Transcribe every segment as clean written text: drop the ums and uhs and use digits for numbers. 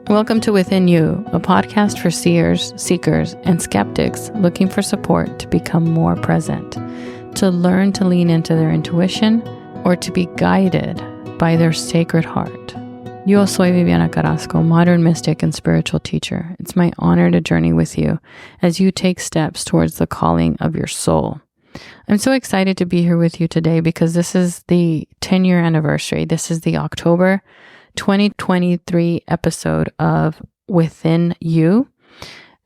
Welcome to Within You, a podcast for seers, seekers, and skeptics looking for support to become more present, to learn to lean into their intuition, or to be guided by their sacred heart. Yo soy Viviana Carrasco, modern mystic and spiritual teacher. It's my honor to journey with you as you take steps towards the calling of your soul. I'm so excited to be here with you today because this is the 10-year anniversary. This is the October 2023 episode of Within You.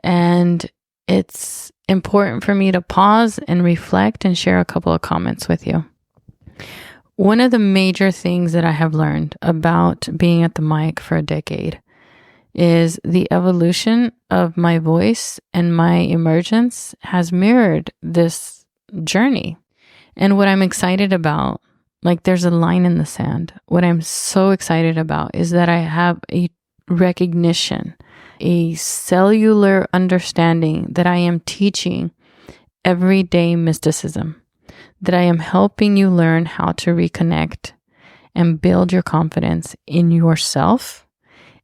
And it's important for me to pause and reflect and share a couple of comments with you. One of the major things that I have learned about being at the mic for a decade is the evolution of my voice and my emergence has mirrored this journey. And what I'm excited about, like there's a line in the sand. What I'm so excited about is that I have a recognition, a cellular understanding that I am teaching everyday mysticism, that I am helping you learn how to reconnect and build your confidence in yourself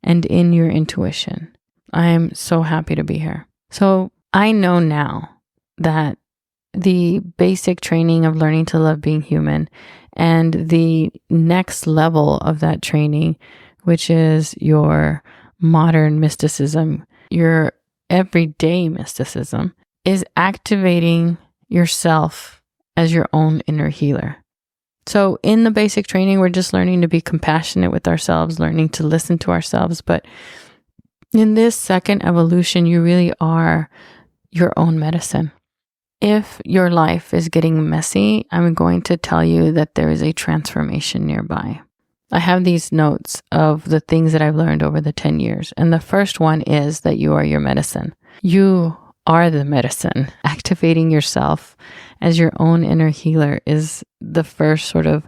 and in your intuition. I'm so happy to be here. So I know now that the basic training of learning to love being human and the next level of that training, which is your modern mysticism, your everyday mysticism, is activating yourself as your own inner healer. So in the basic training, we're just learning to be compassionate with ourselves, learning to listen to ourselves. But in this second evolution, you really are your own medicine. If your life is getting messy, I'm going to tell you that there is a transformation nearby. I have these notes of the things that I've learned over the 10 years. And the first one is that you are your medicine. You are the medicine. Activating yourself as your own inner healer is the first sort of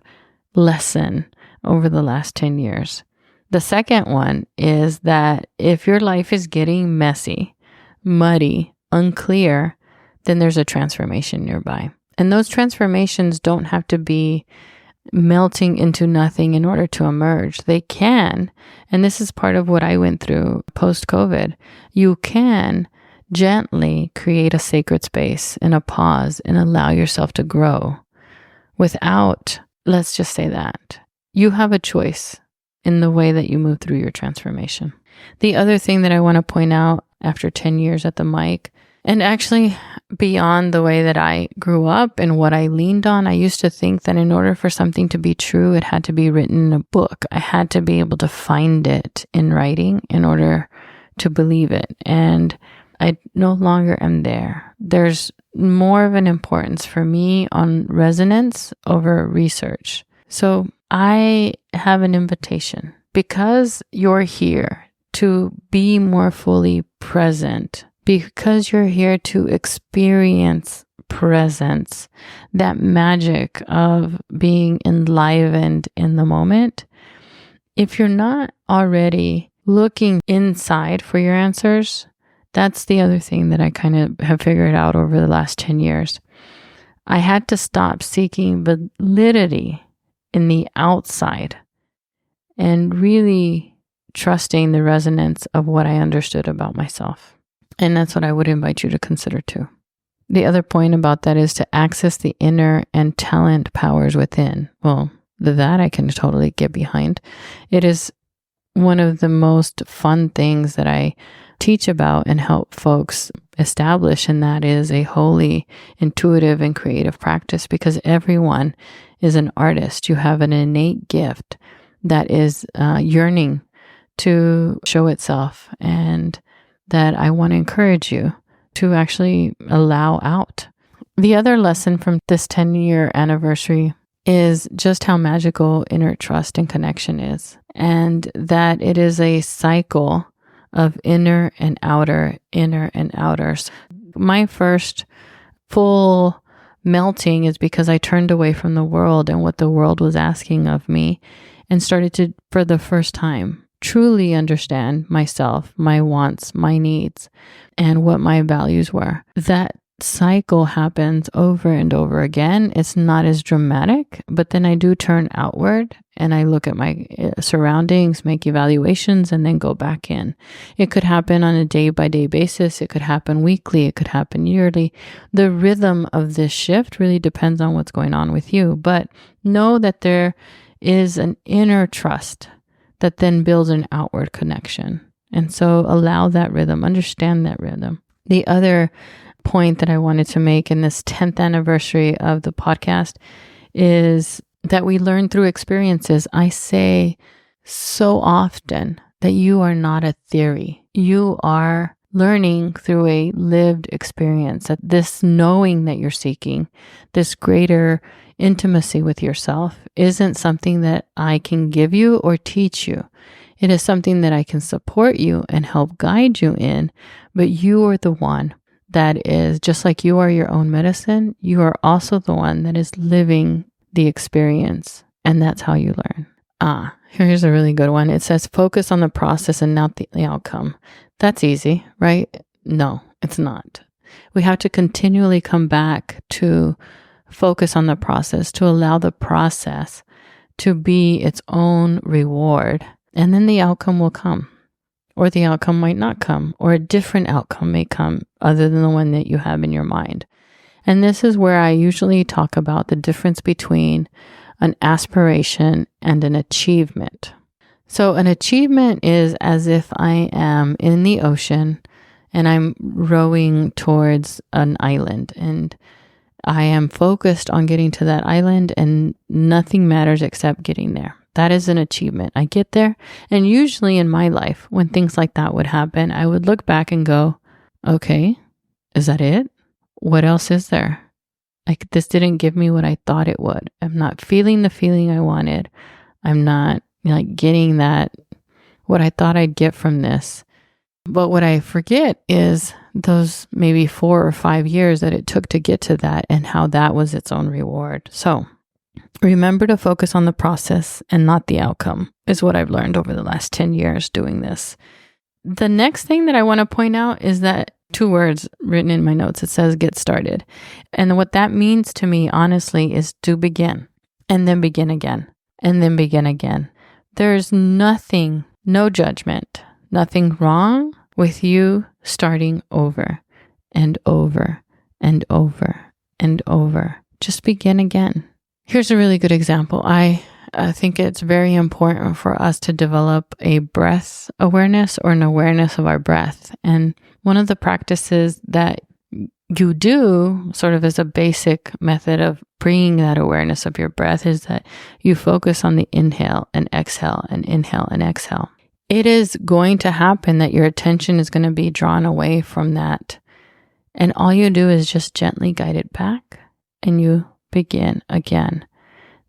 lesson over the last 10 years. The second one is that if your life is getting messy, muddy, unclear, then there's a transformation nearby. And those transformations don't have to be melting into nothing in order to emerge. They can, and this is part of what I went through post-COVID, you can gently create a sacred space and a pause and allow yourself to grow without, let's just say that, you have a choice in the way that you move through your transformation. The other thing that I want to point out after 10 years at the mic, and actually beyond the way that I grew up and what I leaned on, I used to think that in order for something to be true, it had to be written in a book. I had to be able to find it in writing in order to believe it. And I no longer am there. There's more of an importance for me on resonance over research. So I have an invitation because you're here to be more fully present, because you're here to experience presence, that magic of being enlivened in the moment. If you're not already looking inside for your answers, that's the other thing that I kind of have figured out over the last 10 years. I had to stop seeking validity in the outside and really trusting the resonance of what I understood about myself. And that's what I would invite you to consider too. The other point about that is to access the inner and talent powers within. Well, that I can totally get behind. It is one of the most fun things that I teach about and help folks establish, and that is a wholly intuitive and creative practice because everyone is an artist. You have an innate gift that is yearning to show itself, and that I want to encourage you to actually allow out. The other lesson from this 10-year anniversary is just how magical inner trust and connection is, and that it is a cycle of inner and outer, inner and outer. My first full melting is because I turned away from the world and what the world was asking of me and started to, for the first time, truly understand myself, my wants, my needs, and what my values were. That cycle happens over and over again. It's not as dramatic, but then I do turn outward and I look at my surroundings, make evaluations, and then go back in. It could happen on a day-by-day basis. It could happen weekly. It could happen yearly. The rhythm of this shift really depends on what's going on with you. But know that there is an inner trust that then builds an outward connection. And so allow that rhythm, understand that rhythm. The other point that I wanted to make in this 10th anniversary of the podcast is that we learn through experiences. I say so often that you are not a theory. You are learning through a lived experience, that this knowing that you're seeking, this greater intimacy with yourself, isn't something that I can give you or teach you. It is something that I can support you and help guide you in, but you are the one that is, just like you are your own medicine, you are also the one that is living the experience. And that's how you learn. Here's a really good one. It says, focus on the process and not the outcome. That's easy, right? No, it's not. We have to continually come back to focus on the process, to allow the process to be its own reward. And then the outcome will come. Or the outcome might not come, or a different outcome may come other than the one that you have in your mind. And this is where I usually talk about the difference between an aspiration and an achievement. So an achievement is as if I am in the ocean and I'm rowing towards an island, and I am focused on getting to that island and nothing matters except getting there. That is an achievement. I get there. And usually in my life, when things like that would happen, I would look back and go, okay, is that it? What else is there? Like, this didn't give me what I thought it would. I'm not feeling the feeling I wanted. I'm not getting that, what I thought I'd get from this. But what I forget is those maybe 4 or 5 years that it took to get to that and how that was its own reward. So remember to focus on the process and not the outcome is what I've learned over the last 10 years doing this. The next thing that I want to point out is that 2 words written in my notes. It says get started. And what that means to me, honestly, is to begin and then begin again and then begin again. There's nothing, no judgment, nothing wrong with you starting over and over and over and over. Just begin again. Here's a really good example. I think it's very important for us to develop a breath awareness or an awareness of our breath. And one of the practices that you do sort of as a basic method of bringing that awareness of your breath is that you focus on the inhale and exhale and inhale and exhale. It is going to happen that your attention is going to be drawn away from that. And all you do is just gently guide it back and you begin again.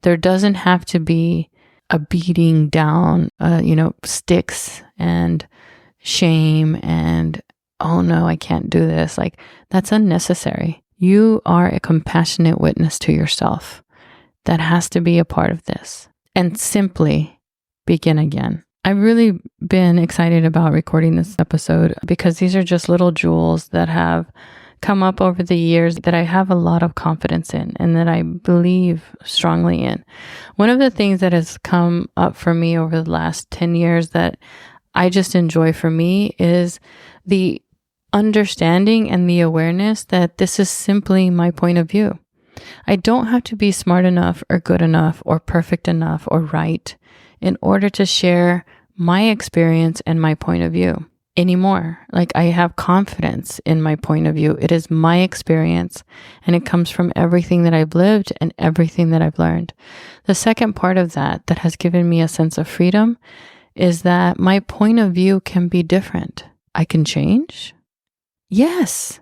There doesn't have to be a beating down, sticks and shame and, oh no, I can't do this. Like, that's unnecessary. You are a compassionate witness to yourself. That has to be a part of this. And simply begin again. I've really been excited about recording this episode because these are just little jewels that have come up over the years that I have a lot of confidence in and that I believe strongly in. One of the things that has come up for me over the last 10 years that I just enjoy for me is the understanding and the awareness that this is simply my point of view. I don't have to be smart enough or good enough or perfect enough or right in order to share my experience and my point of view anymore. Like, I have confidence in my point of view. It is my experience and it comes from everything that I've lived and everything that I've learned. The second part of that has given me a sense of freedom is that my point of view can be different. I can change. Yes.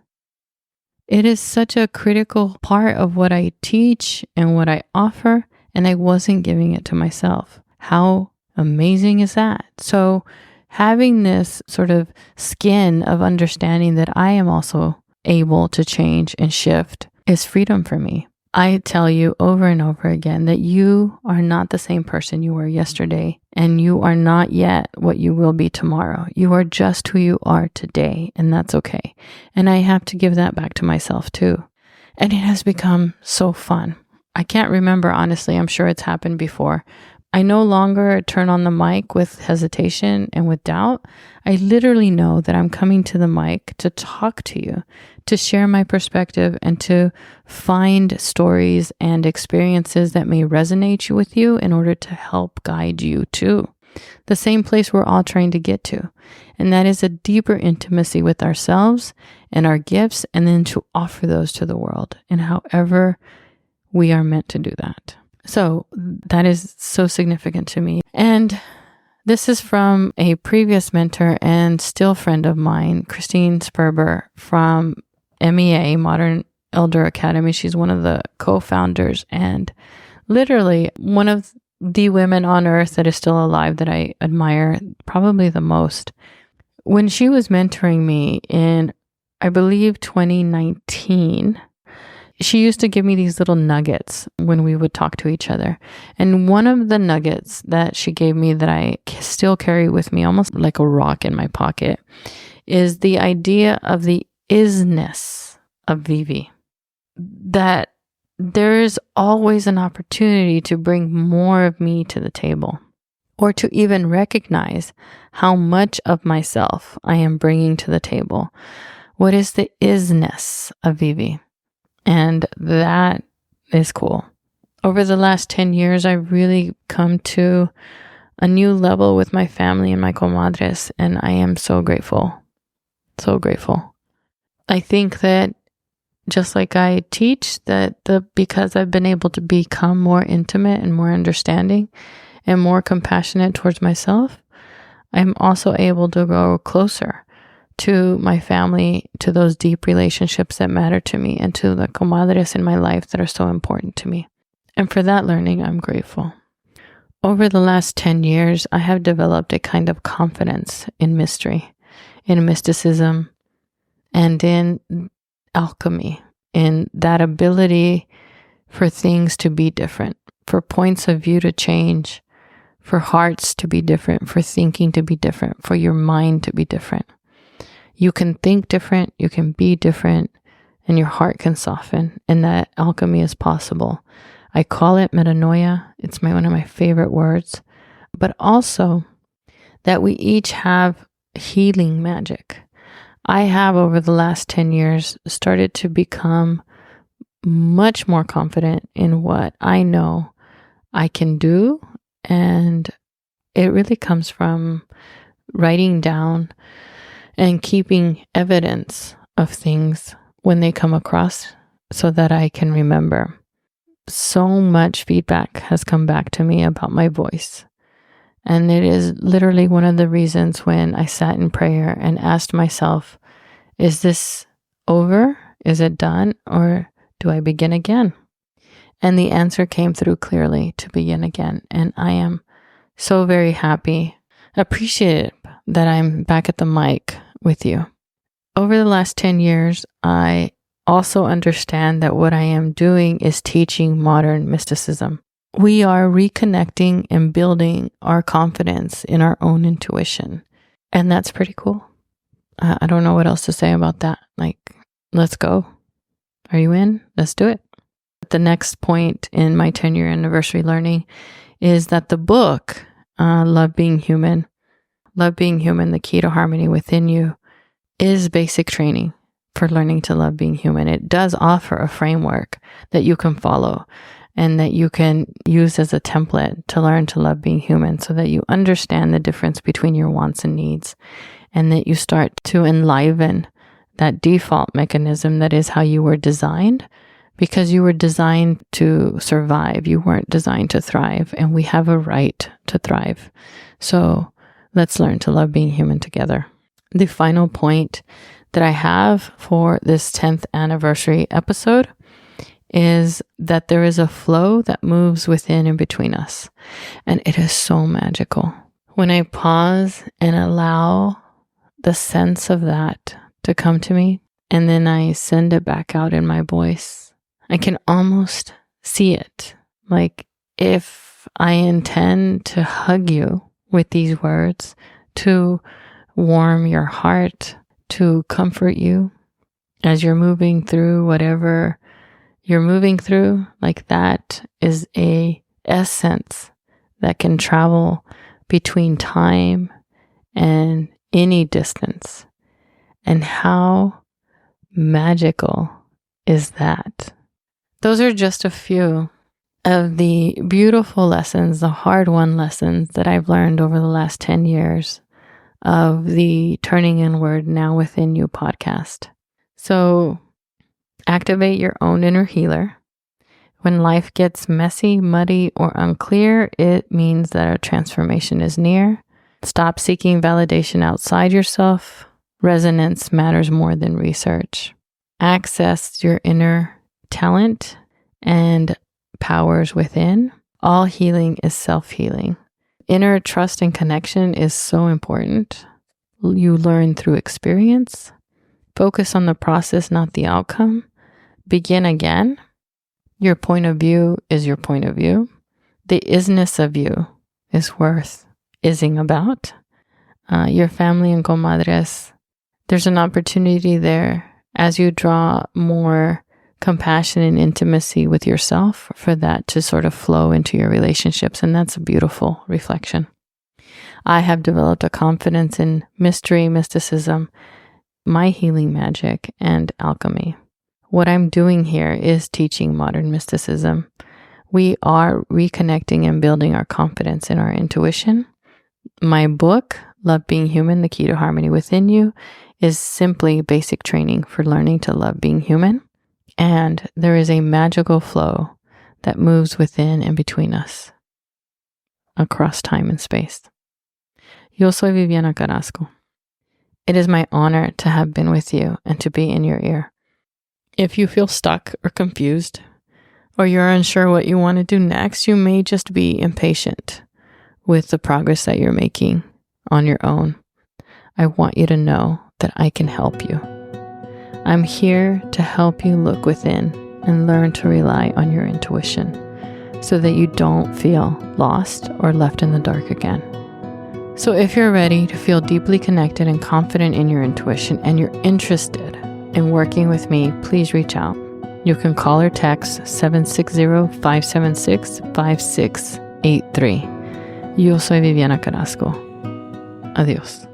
It is such a critical part of what I teach and what I offer, and I wasn't giving it to myself. How amazing is that? So having this sort of skin of understanding that I am also able to change and shift is freedom for me. I tell you over and over again that you are not the same person you were yesterday, and you are not yet what you will be tomorrow. You are just who you are today, and that's okay. And I have to give that back to myself too. And it has become so fun. I can't remember, honestly. I'm sure it's happened before. I no longer turn on the mic with hesitation and with doubt. I literally know that I'm coming to the mic to talk to you, to share my perspective, and to find stories and experiences that may resonate with you in order to help guide you to the same place we're all trying to get to. And that is a deeper intimacy with ourselves and our gifts, and then to offer those to the world in however we are meant to do that. So that is so significant to me. And this is from a previous mentor and still friend of mine, Christine Sperber from MEA, Modern Elder Academy. She's one of the co-founders and literally one of the women on earth that is still alive that I admire probably the most. When she was mentoring me in, I believe, 2019, she used to give me these little nuggets when we would talk to each other. And one of the nuggets that she gave me that I still carry with me, almost like a rock in my pocket, is the idea of the isness of Vivi. That there is always an opportunity to bring more of me to the table, or to even recognize how much of myself I am bringing to the table. What is the isness of Vivi? And that is cool. Over the last 10 years, I've really come to a new level with my family and my comadres, and I am so grateful. So grateful. I think that just like I teach that because I've been able to become more intimate and more understanding and more compassionate towards myself, I'm also able to go closer to my family, to those deep relationships that matter to me, and to the comadres in my life that are so important to me. And for that learning, I'm grateful. Over the last 10 years, I have developed a kind of confidence in mystery, in mysticism, and in alchemy, in that ability for things to be different, for points of view to change, for hearts to be different, for thinking to be different, for your mind to be different. You can think different, you can be different, and your heart can soften, and that alchemy is possible. I call it metanoia. It's one of my favorite words. But also that we each have healing magic. I have, over the last 10 years, started to become much more confident in what I know I can do, and it really comes from writing down and keeping evidence of things when they come across so that I can remember. So much feedback has come back to me about my voice. And it is literally one of the reasons when I sat in prayer and asked myself, is this over? Is it done? Or do I begin again? And the answer came through clearly, to begin again. And I am so very happy, appreciative that I'm back at the mic with you. Over the last 10 years, I also understand that what I am doing is teaching modern mysticism. We are reconnecting and building our confidence in our own intuition. And that's pretty cool. I don't know what else to say about that. Like, let's go. Are you in? Let's do it. The next point in my 10-year anniversary learning is that the book, Love Being Human, The Key to Harmony Within You, is basic training for learning to love being human. It does offer a framework that you can follow and that you can use as a template to learn to love being human, so that you understand the difference between your wants and needs, and that you start to enliven that default mechanism that is how you were designed, because you were designed to survive. You weren't designed to thrive, and we have a right to thrive. So let's learn to love being human together. The final point that I have for this 10th anniversary episode is that there is a flow that moves within and between us. And it is so magical. When I pause and allow the sense of that to come to me, and then I send it back out in my voice, I can almost see it. Like if I intend to hug you with these words, to warm your heart, to comfort you as you're moving through whatever you're moving through, like that is a essence that can travel between time and any distance. And how magical is that? Those are just a few of the beautiful lessons, the hard-won lessons that I've learned over the last 10 years of the Turning Inward Now Within You podcast. So activate your own inner healer. When life gets messy, muddy, or unclear, it means that a transformation is near. Stop seeking validation outside yourself. Resonance matters more than research. Access your inner talent and powers within. All healing is self-healing. Inner trust and connection is so important. You learn through experience. Focus on the process, not the outcome. Begin again. Your point of view is your point of view. The isness of you is worth ising about. Your family and comadres, there's an opportunity there as you draw more compassion and intimacy with yourself for that to sort of flow into your relationships. And that's a beautiful reflection. I have developed a confidence in mystery, mysticism, my healing magic, and alchemy. What I'm doing here is teaching modern mysticism. We are reconnecting and building our confidence in our intuition. My book, Love Being Human, The Key to Harmony Within You, is simply basic training for learning to love being human. And there is a magical flow that moves within and between us across time and space. Yo soy Viviana Carrasco. It is my honor to have been with you and to be in your ear. If you feel stuck or confused, or you're unsure what you want to do next, you may just be impatient with the progress that you're making on your own. I want you to know that I can help you. I'm here to help you look within and learn to rely on your intuition so that you don't feel lost or left in the dark again. So if you're ready to feel deeply connected and confident in your intuition and you're interested in working with me, please reach out. You can call or text 760-576-5683. Yo soy Viviana Carrasco. Adiós.